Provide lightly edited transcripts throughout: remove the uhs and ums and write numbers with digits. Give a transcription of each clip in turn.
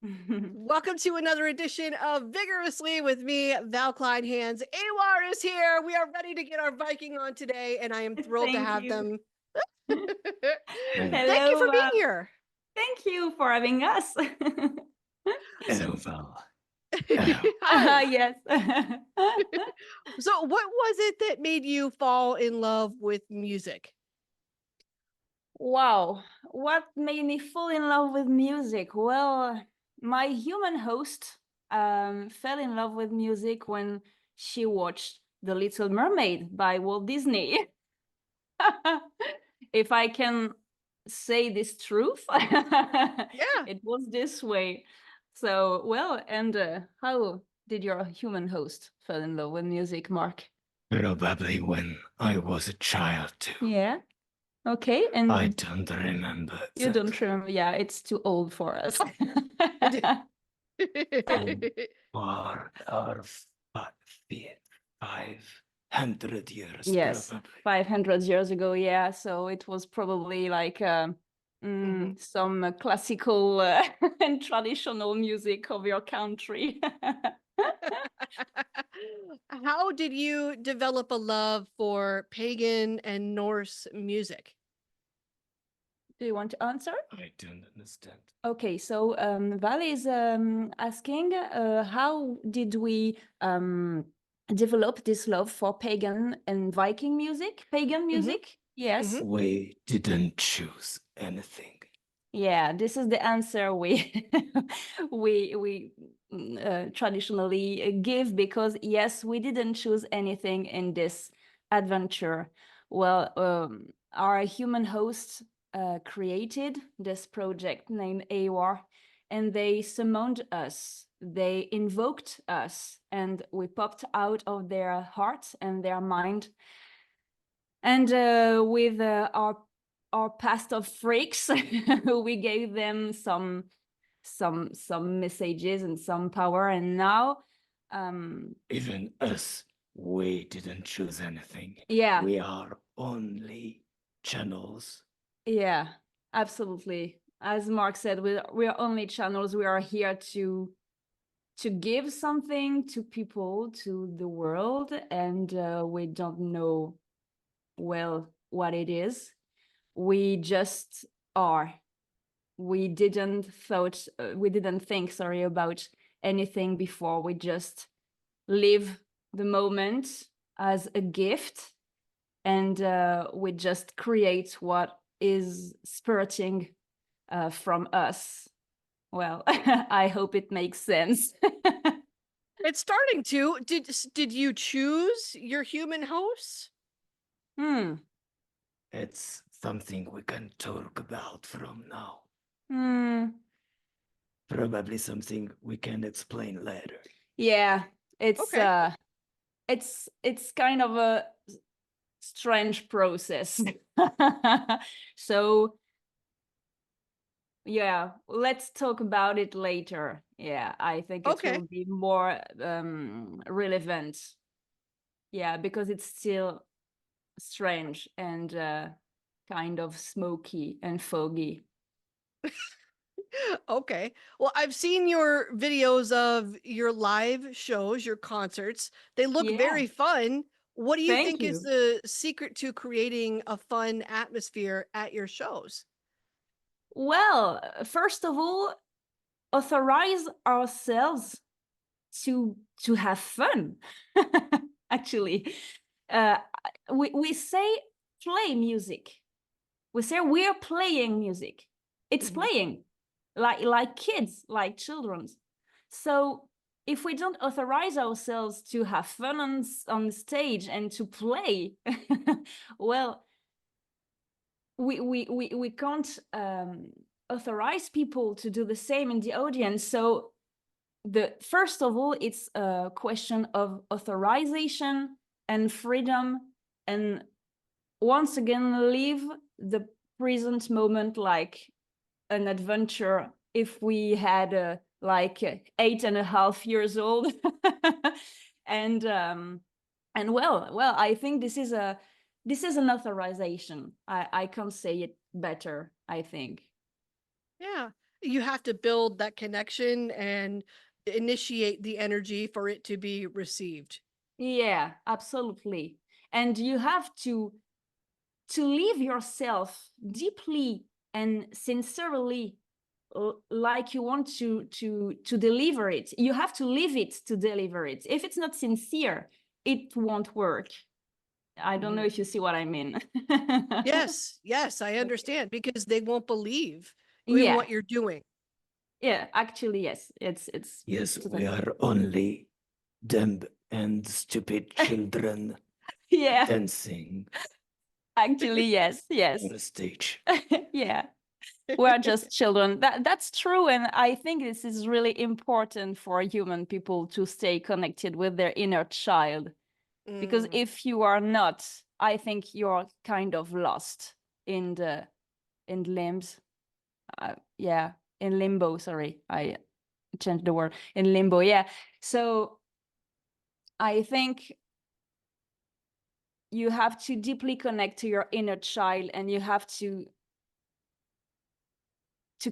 Welcome to another edition of Vigorously with me, Val Kleinhands. Eihwar is here. We are ready to get our Viking on today, and I am thrilled to Thank have you. them. Thank you Hello, for being here. thank you for having us. Hello, Val. Hi. Yes. So, what was it that made you fall in love with music? Wow, what made me fall in love with music? Well, my human host fell in love with music when she watched The Little Mermaid by Walt Disney. If I can say this truth, Yeah. it was this way. So, well, and how did your human host fall in love with music, Mark? Probably when I was a child too. Yeah. Okay, and I don't remember. you don't remember? Yeah, it's too old for us. Or 500 years, Yes, probably. 500 years ago. Yeah, so it was probably like some classical and traditional music of your country. How did you develop a love for pagan and Norse music? Do you want to answer? I don't understand. Okay, so Val is asking how did we develop this love for pagan and Viking music? Pagan music? Yes. Mhm. We didn't choose anything. Yeah, this is the answer we we traditionally give, because yes, we didn't choose anything in this adventure. Well, our human host created this project named Eihwar, and they summoned us. They invoked us, and we popped out of their heart and their mind. And with our past of freaks, we gave them some messages and some power, and now Even us, we didn't choose anything. yeah, We are only channels. yeah, absolutely. As Mark said, we are only channels. We are here to give something to people, to the world, and we don't know well what it is. We just are. We didn't think, sorry, about anything before. We just live the moment as a gift, and we just create what is spurting from us. Well, I hope it makes sense. It's starting to. Did you choose your human hosts? It's something we can talk about from now. Probably something we can explain later. Yeah, it's Okay. it's kind of a strange process. So yeah, let's talk about it later. Yeah, I think it Okay. will be more relevant. Yeah, because it's still strange and kind of smoky and foggy. Okay. Well, I've seen your videos of your live shows, your concerts. They look Yeah, very fun. What do you thank think is you. the secret to creating a fun atmosphere at your shows? Well, first of all, authorize ourselves to have fun. Actually, uh, we say play music. We say we're playing music. It's playing, like kids, like children. So if we don't authorize ourselves to have fun on stage and to play, well, we can't authorize people to do the same in the audience. So the first of all, it's a question of authorization and freedom, and once again live the present moment like an adventure. If we had like 8.5 years old, and well, I think this is an authorization. I can't say it better, I think. Yeah. You have to build that connection and initiate the energy for it to be received. Yeah, absolutely. And you have to live yourself deeply and sincerely, like you want to deliver it. You have to live it to deliver it. If it's not sincere, it won't work. I don't know if you see what I mean. Yes, yes, I understand, because they won't believe in Yeah, what you're doing. yeah, actually, yes. It's Yes, we are only dumb and stupid children yeah, dancing actually, yes, yes. on a stage. Yeah. We're just children. That's true, and I think this is really important for human people to stay connected with their inner child. Because Mm. if you are not, I think you're kind of lost in limbs. Yeah, in limbo. Sorry, I changed the word. In limbo. Yeah. So I think you have to deeply connect to your inner child, and you have to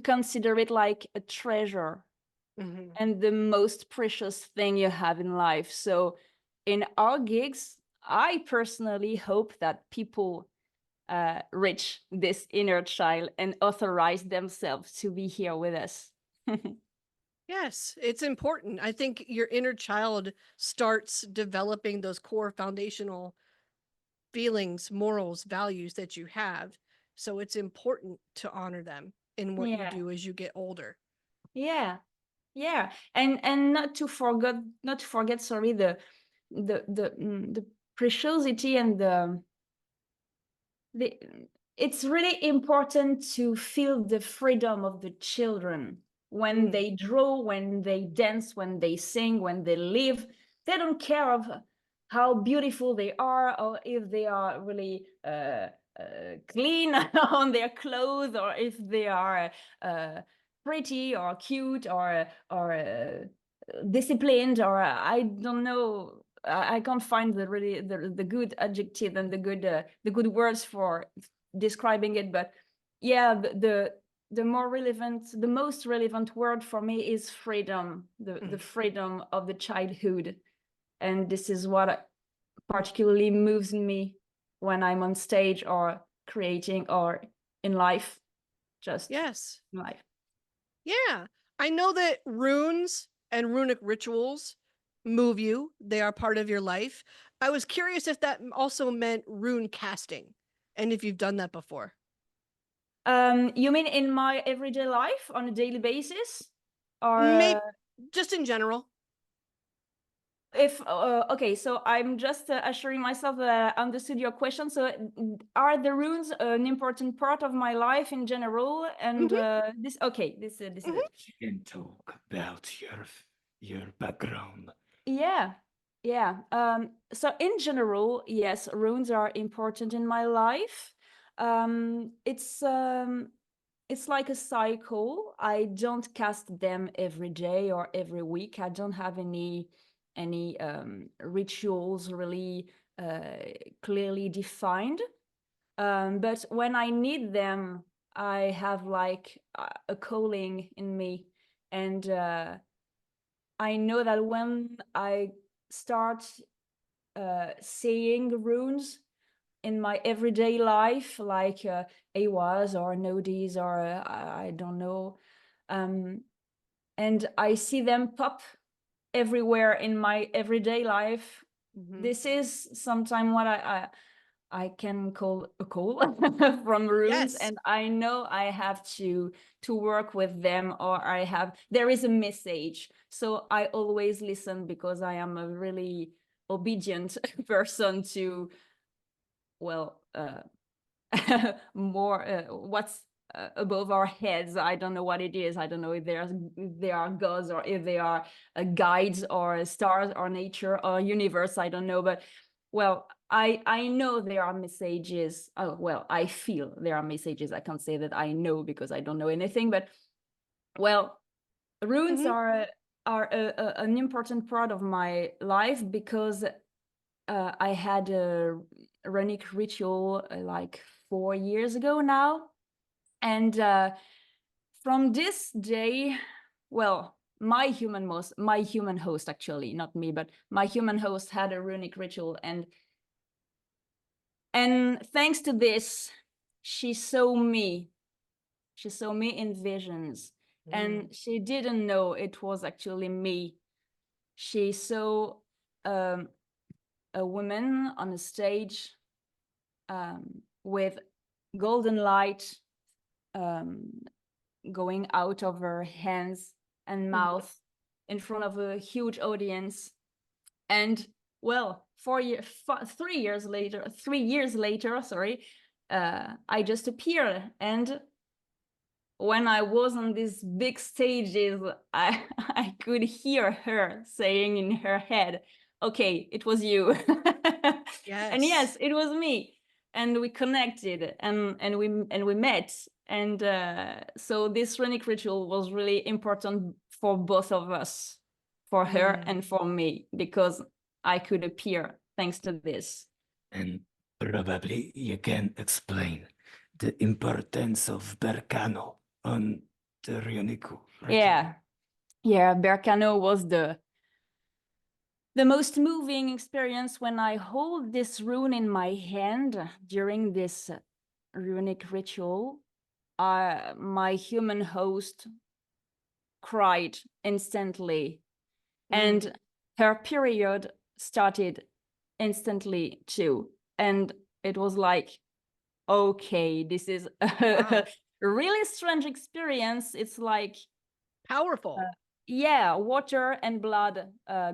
consider it like a treasure and the most precious thing you have in life. So in our gigs, I personally hope that people reach this inner child and authorize themselves to be here with us. Yes, it's important. I think your inner child starts developing those core foundational feelings, morals, values that you have. So it's important to honor them in what you Yeah, do as you get older. yeah, yeah, and not to forget, sorry, the preciosity and the it's really important to feel the freedom of the children when they draw, when they dance, when they sing, when they live. They don't care of how beautiful they are, or if they are really clean on their clothes, or if they are pretty or cute or disciplined, or I don't know. I can't find the good adjective and the good words for describing it, but yeah, the most relevant word for me is freedom, the freedom of the childhood, and this is what particularly moves me when I'm on stage or creating or in life, just Yes. in life. Yeah. I know that runes and runic rituals move you, they are part of your life. I was curious if that also meant rune casting and if you've done that before. You mean in my everyday life on a daily basis, or Maybe just in general. if okay, so I'm just assuring myself that I understood your question. So are the runes an important part of my life in general? And this is it. You can talk about your background. Yeah, yeah. So in general, yes, runes are important in my life. It's like a cycle. I don't cast them every day or every week. I don't have any rituals really clearly defined. But when I need them, I have like a calling in me, and I know that when I start saying runes in my everyday life, like Eihwars or Nodis or I don't know, and I see them pop everywhere in my everyday life. This is sometimes what I can call a call from runes, Yes. and I know I have to work with them, or there is a message. So I always listen because I am a really obedient person to, well, more what's above our heads. I don't know what it is. I don't know if they are gods, or if they are guides or stars or nature or universe. I don't know, but well, I know there are messages. Oh, well, I feel there are messages. I can't say that I know because I don't know anything, but well, runes are an important part of my life because I had a runic ritual like 4 years ago now, and from this day, well, my human host, actually, not me, but my human host had a runic ritual, and thanks to this, she saw me. She saw me in visions, and she didn't know it was actually me. She saw a woman on a stage with golden light going out of her hands and mouth in front of a huge audience. And well, 3 years later, sorry, I just appeared. And when I was on these big stages, I could hear her saying in her head, okay, it was you. Yes. And yes, it was me. And we connected and we met. And so this runic ritual was really important for both of us, for her and for me, because I could appear thanks to this. And probably you can explain the importance of Barano on the runic ritual. Yeah, Barano was the most moving experience when I hold this rune in my hand during this runic ritual. My human host cried instantly, and her period started instantly too. And it was like, okay, this is a really strange experience. It's like powerful. Yeah, water and blood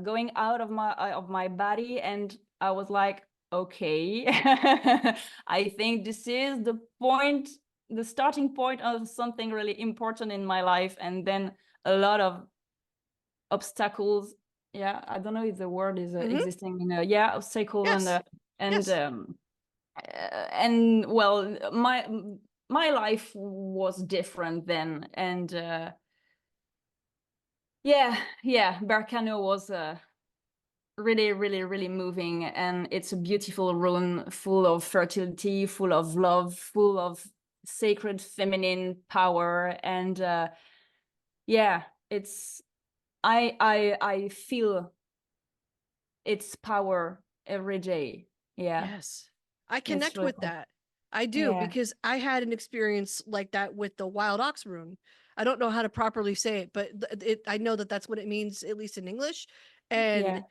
going out of my body, and I was like, okay, I think this is the starting point of something really important in my life. And then a lot of obstacles. Yeah, I don't know if the word is existing in obstacle. Yes. And well, my life was different then, and Barano was really, really, really moving, and it's a beautiful rune full of fertility, full of love, full of sacred feminine power, and it's I feel its power every day. Yes, I connect really with cool. that. I do, because I had an experience like that with the wild ox rune. I don't know how to properly say it, but I know that that's what it means, at least in English. And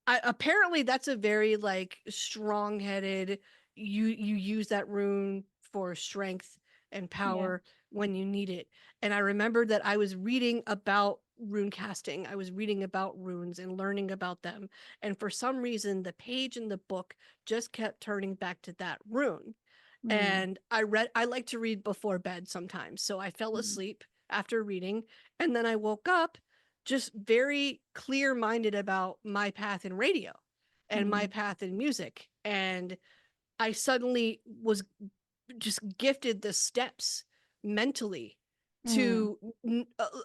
apparently that's a very like strong-headed, you use that rune for strength and power when you need it. And I remember that I was reading about rune casting. I was reading about runes and learning about them. And for some reason, the page in the book just kept turning back to that rune. And I like to read before bed sometimes. So I fell asleep after reading, and then I woke up just very clear-minded about my path in radio and my path in music. And I suddenly was just gifted the steps mentally to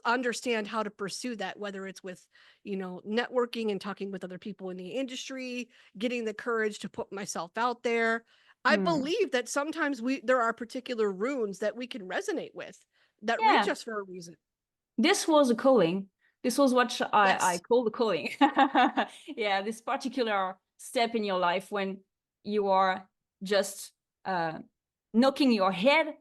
understand how to pursue that, whether it's with, networking and talking with other people in the industry, getting the courage to put myself out there. I believe that sometimes there are particular runes that we can resonate with that reach us for a reason. This was a calling. This was what I call the calling. This particular step in your life when you are just knocking your head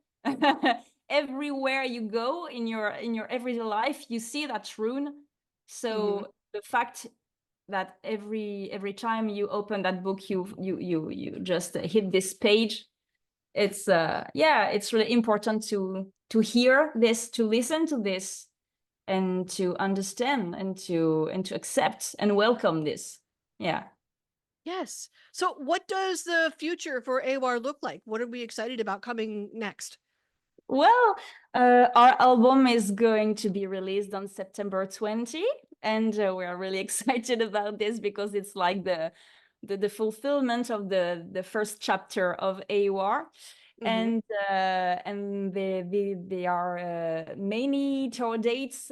everywhere you go in your everyday life, you see that rune. So the fact that every time you open that book, you just hit this page. It's it's really important to hear this, to listen to this, and to understand and to accept and welcome this. Yes. So what does the future for Eihwar look like? What are we excited about coming next? Well, our album is going to be released on September 20, and we are really excited about this because it's like the fulfillment of the first chapter of Eihwar. And there are many tour dates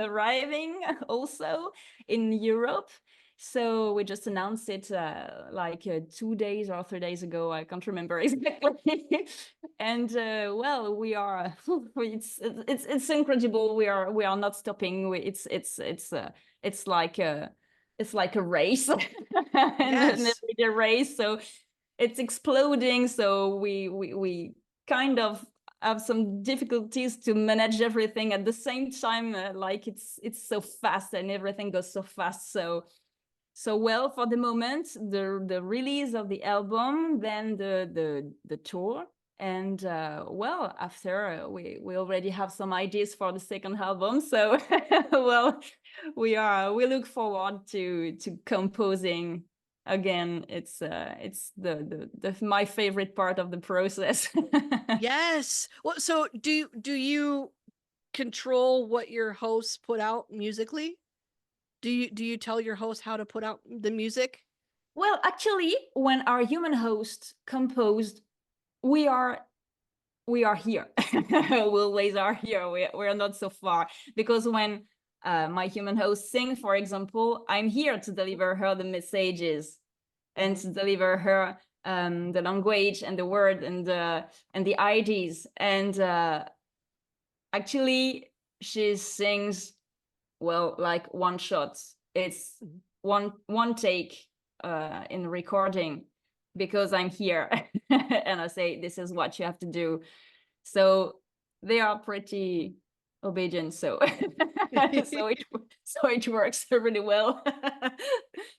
arriving also in Europe. So we just announced it like 2 days or 3 days ago. I can't remember exactly. And well, we are. It's incredible. We are not stopping. It's like a race, and an Yes. everyday race. So it's exploding. So we kind of have some difficulties to manage everything at the same time. Like it's so fast and everything goes so fast. So well, for the moment, the release of the album, then the tour, and well, after we already have some ideas for the second album. So well, we look forward to composing again. It's the my favorite part of the process. Yes. Well, so do you control what your hosts put out musically? Do you tell your host how to put out the music? Well, actually, when our human host composed, we are here. We always are here. We're not so far, because when my human host sing, for example, I'm here to deliver her the messages and to deliver her the language and the word and the ideas. And actually, she sings, well, like one shot. It's one take in recording, because I'm here and I say, this is what you have to do. So they are pretty obedient. So so it works really well.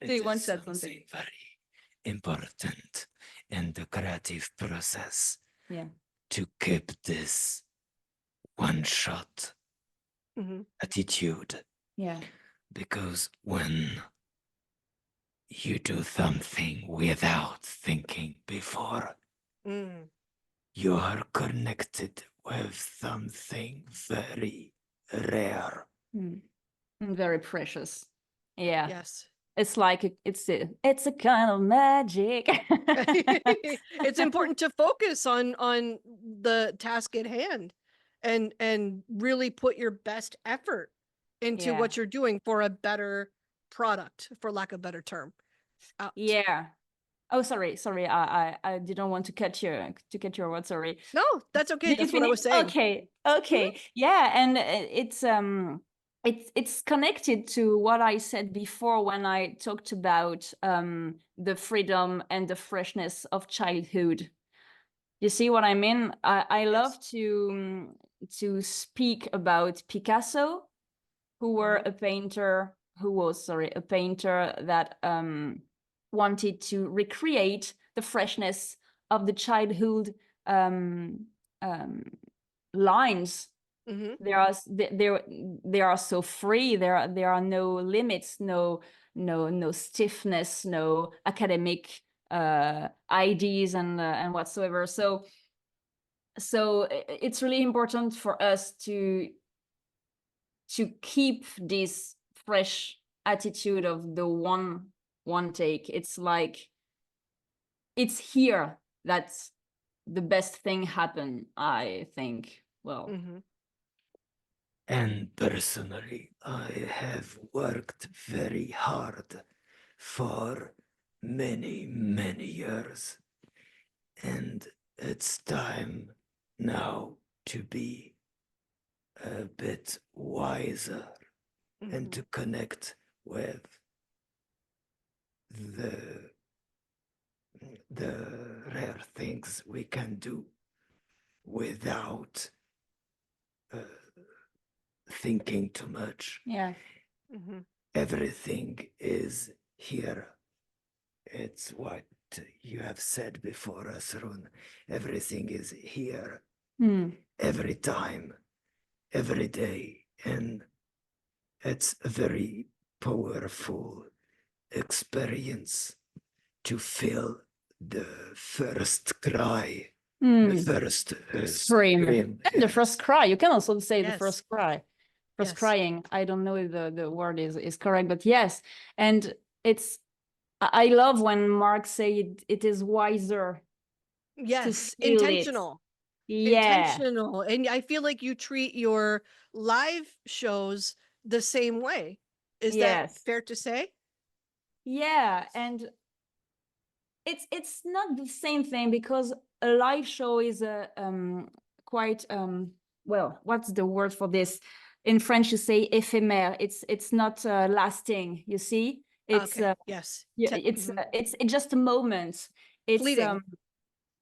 Do you want to say something? Very important in the creative process. Yeah. To keep this one shot attitude. Yeah. Because when you do something without thinking before, you are connected with something very rare. And very precious. Yeah. Yes. It's like it's a kind of magic. It's important to focus on the task at hand and really put your best effort into what you're doing for a better product, for lack of a better term. Yeah. Oh, sorry. I didn't want to cut your word. Sorry. No, that's okay. Did you That's what I was saying. Okay. Yeah, and it's connected to what I said before when I talked about the freedom and the freshness of childhood. You see what I mean? I love to speak about Picasso, who was a painter that wanted to recreate the freshness of the childhood lines. They are so free. There are no limits, no stiffness, no academic ideas and whatsoever. So it's really important for us to keep this fresh attitude of the one take. It's like it's here that's the best thing happen, I think. Well, and personally, I have worked very hard for many years, and it's time now to be a bit wiser and to connect with the rare things we can do without thinking too much. Yeah. Everything is here. It's what you have said before us, Rune. Everything is here. Every time, every day. And it's a very powerful experience to feel the first cry, the first scream. The first cry. You can also say the Yes. first cry. First Yes. crying. I don't know if the word is correct, but yes. And I love when Mark say it is wiser. Yes, feel it. intentional. Yeah. Intentional. And I feel like you treat your live shows the same way. Is that Yes. fair to say? Yeah, and it's not the same thing because a live show is a quite well, what's the word for this? In French, you say éphémère. It's not lasting. You see, it's Okay. Yes. yeah, Mhm. it's just a moment. It's Fleeting.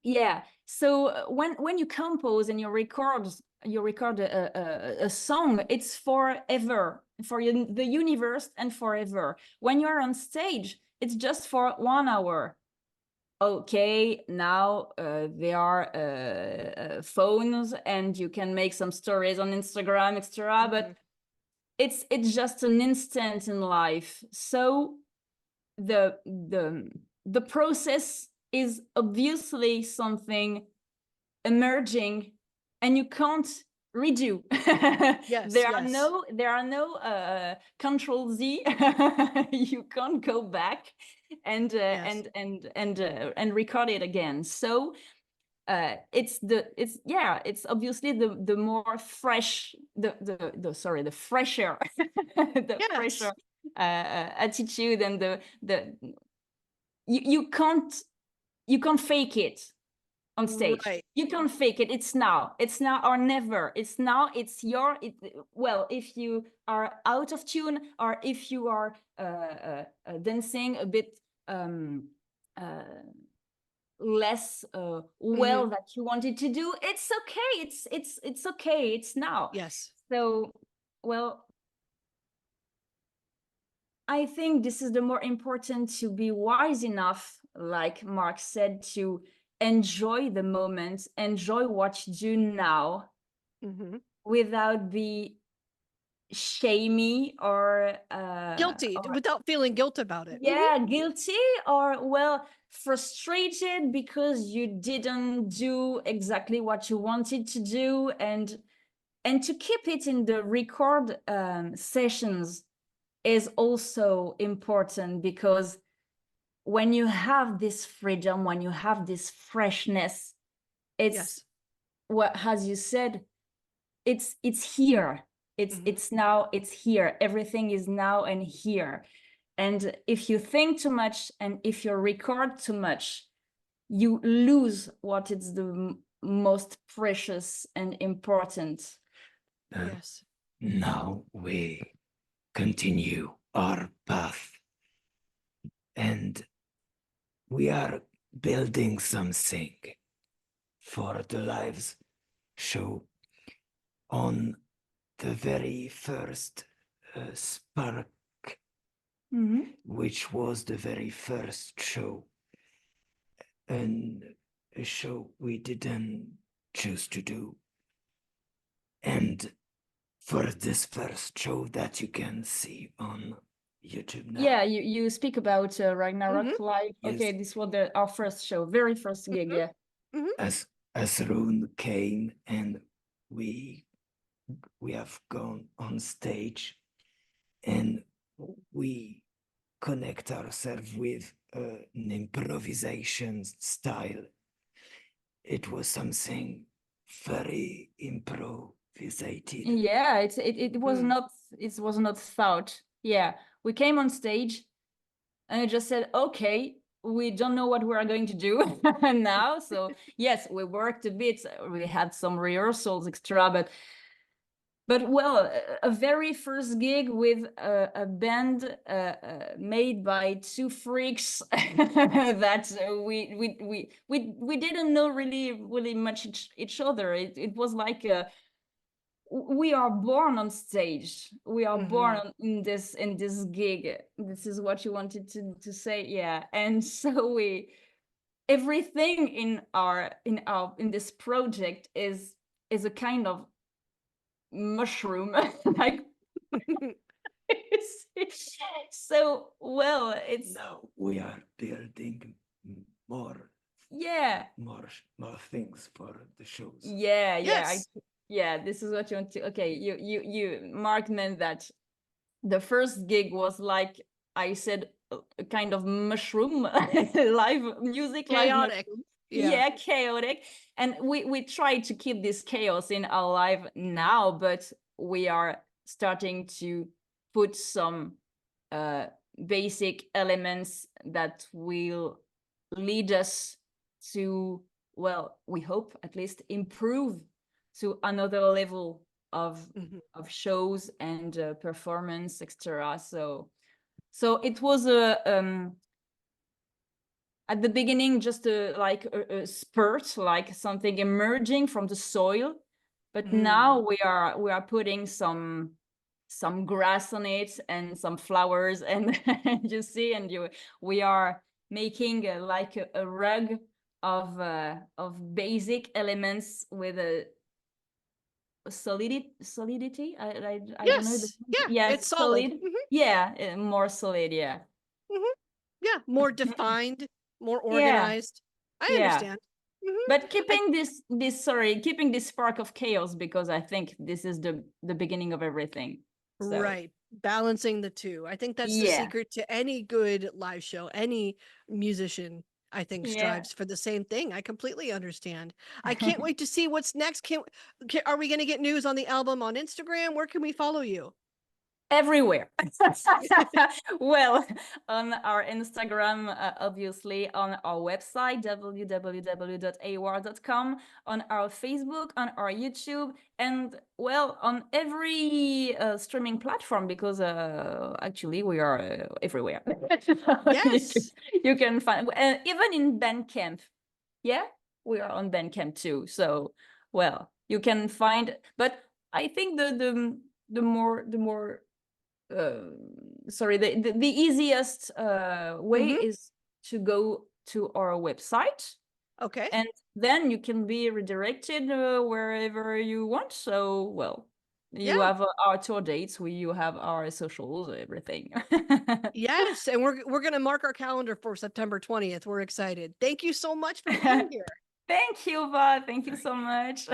yeah. So when you compose and you record a song, it's forever for the universe and forever. When you're on stage, it's just for 1 hour. Okay, now there are phones and you can make some stories on Instagram, etc. But it's just an instant in life. So the process is obviously something emerging, and you can't redo. Yes, there yes. are no Control Z. You can't go back and Yes. and record it again. So it's obviously the more fresh the fresher the Yes. fresher attitude, and the you can't fake it on stage. Right. You can't fake it. It's now or never. It's now, it's your well, if you are out of tune, or if you are dancing a bit less well that you wanted to do, it's okay. It's okay. It's now. Yes. So, well, I think this is the more important, to be wise enough, like Mark said, to enjoy the moment, enjoy what you do now, without be shamey or Guilty without feeling guilt about it. yeah, guilty, or well, frustrated because you didn't do exactly what you wanted to do. And to keep it in the record sessions is also important, because when you have this freedom, when you have this freshness, it's Yes. what, as you said, it's here. It's now, it's here. Everything is now and here. And if you think too much, and if you record too much, you lose what is the most precious and important. Yes. Now we continue our path, and we are building something for the live show. On the very first Spark, which was the very first show, and a show we didn't choose to do. And for this first show that you can see on YouTube now. Yeah, you speak about Ragnarok Live. Yes. Okay, this was our first show, very first gig. Yeah. As Rune came, and we have gone on stage, and we connect ourselves with an improvisation style. It was something very improvisated. Yeah, it was not thought. Yeah, we came on stage and I just said, okay, we don't know what we are going to do now. So yes, we worked a bit. We had some rehearsals extra, but well, a very first gig with a band made by two freaks that we didn't know really much each other. It was like we are born on stage. We are born in this gig. This is what you wanted to say, yeah. And so everything in this project is a kind of mushroom. Like so, well, it's now we are building more things for the shows. Yeah, Yes. this is what you want to. Okay, you Mark meant that the first gig was, like I said, a kind of mushroom live music, Chaotic. Yeah, chaotic. And we try to keep this chaos in our life now, but we are starting to put some basic elements that will lead us to, well, we hope at least improve to another level of shows and performance, etc. So it was at the beginning just a spurt, like something emerging from the soil, but now we are putting some grass on it and some flowers, and you see, and we are making like a rug of basic elements with a solidity. I don't know. Yes. Yeah. Yeah, It's solid. Yeah, more solid. Yeah. Yeah. More defined, more Yeah. organized. I Yeah. understand. But keeping keeping this spark of chaos, because I think this is the beginning of everything. So. Right. Balancing the two. I think that's the secret to any good live show. Any musician, I think, strives for the same thing. I completely understand. I can't wait to see what's next. Are we going to get news on the album on Instagram? Where can we follow you? Everywhere. Well, on our Instagram, obviously, on our website, www.eihwar.com, on our Facebook, on our YouTube, and, well, on every streaming platform, because actually we are everywhere. Yes. You can find, even in Bandcamp. Yeah, we are on Bandcamp too. So, well, you can find, but I think the more the easiest way is to go to our website. Okay. And then you can be redirected wherever you want. So, well, you have our tour dates, you have our socials, everything. Yes, and we're going to mark our calendar for September 20th. We're excited. Thank you so much for being here. Thank you, Va. Thank you so much.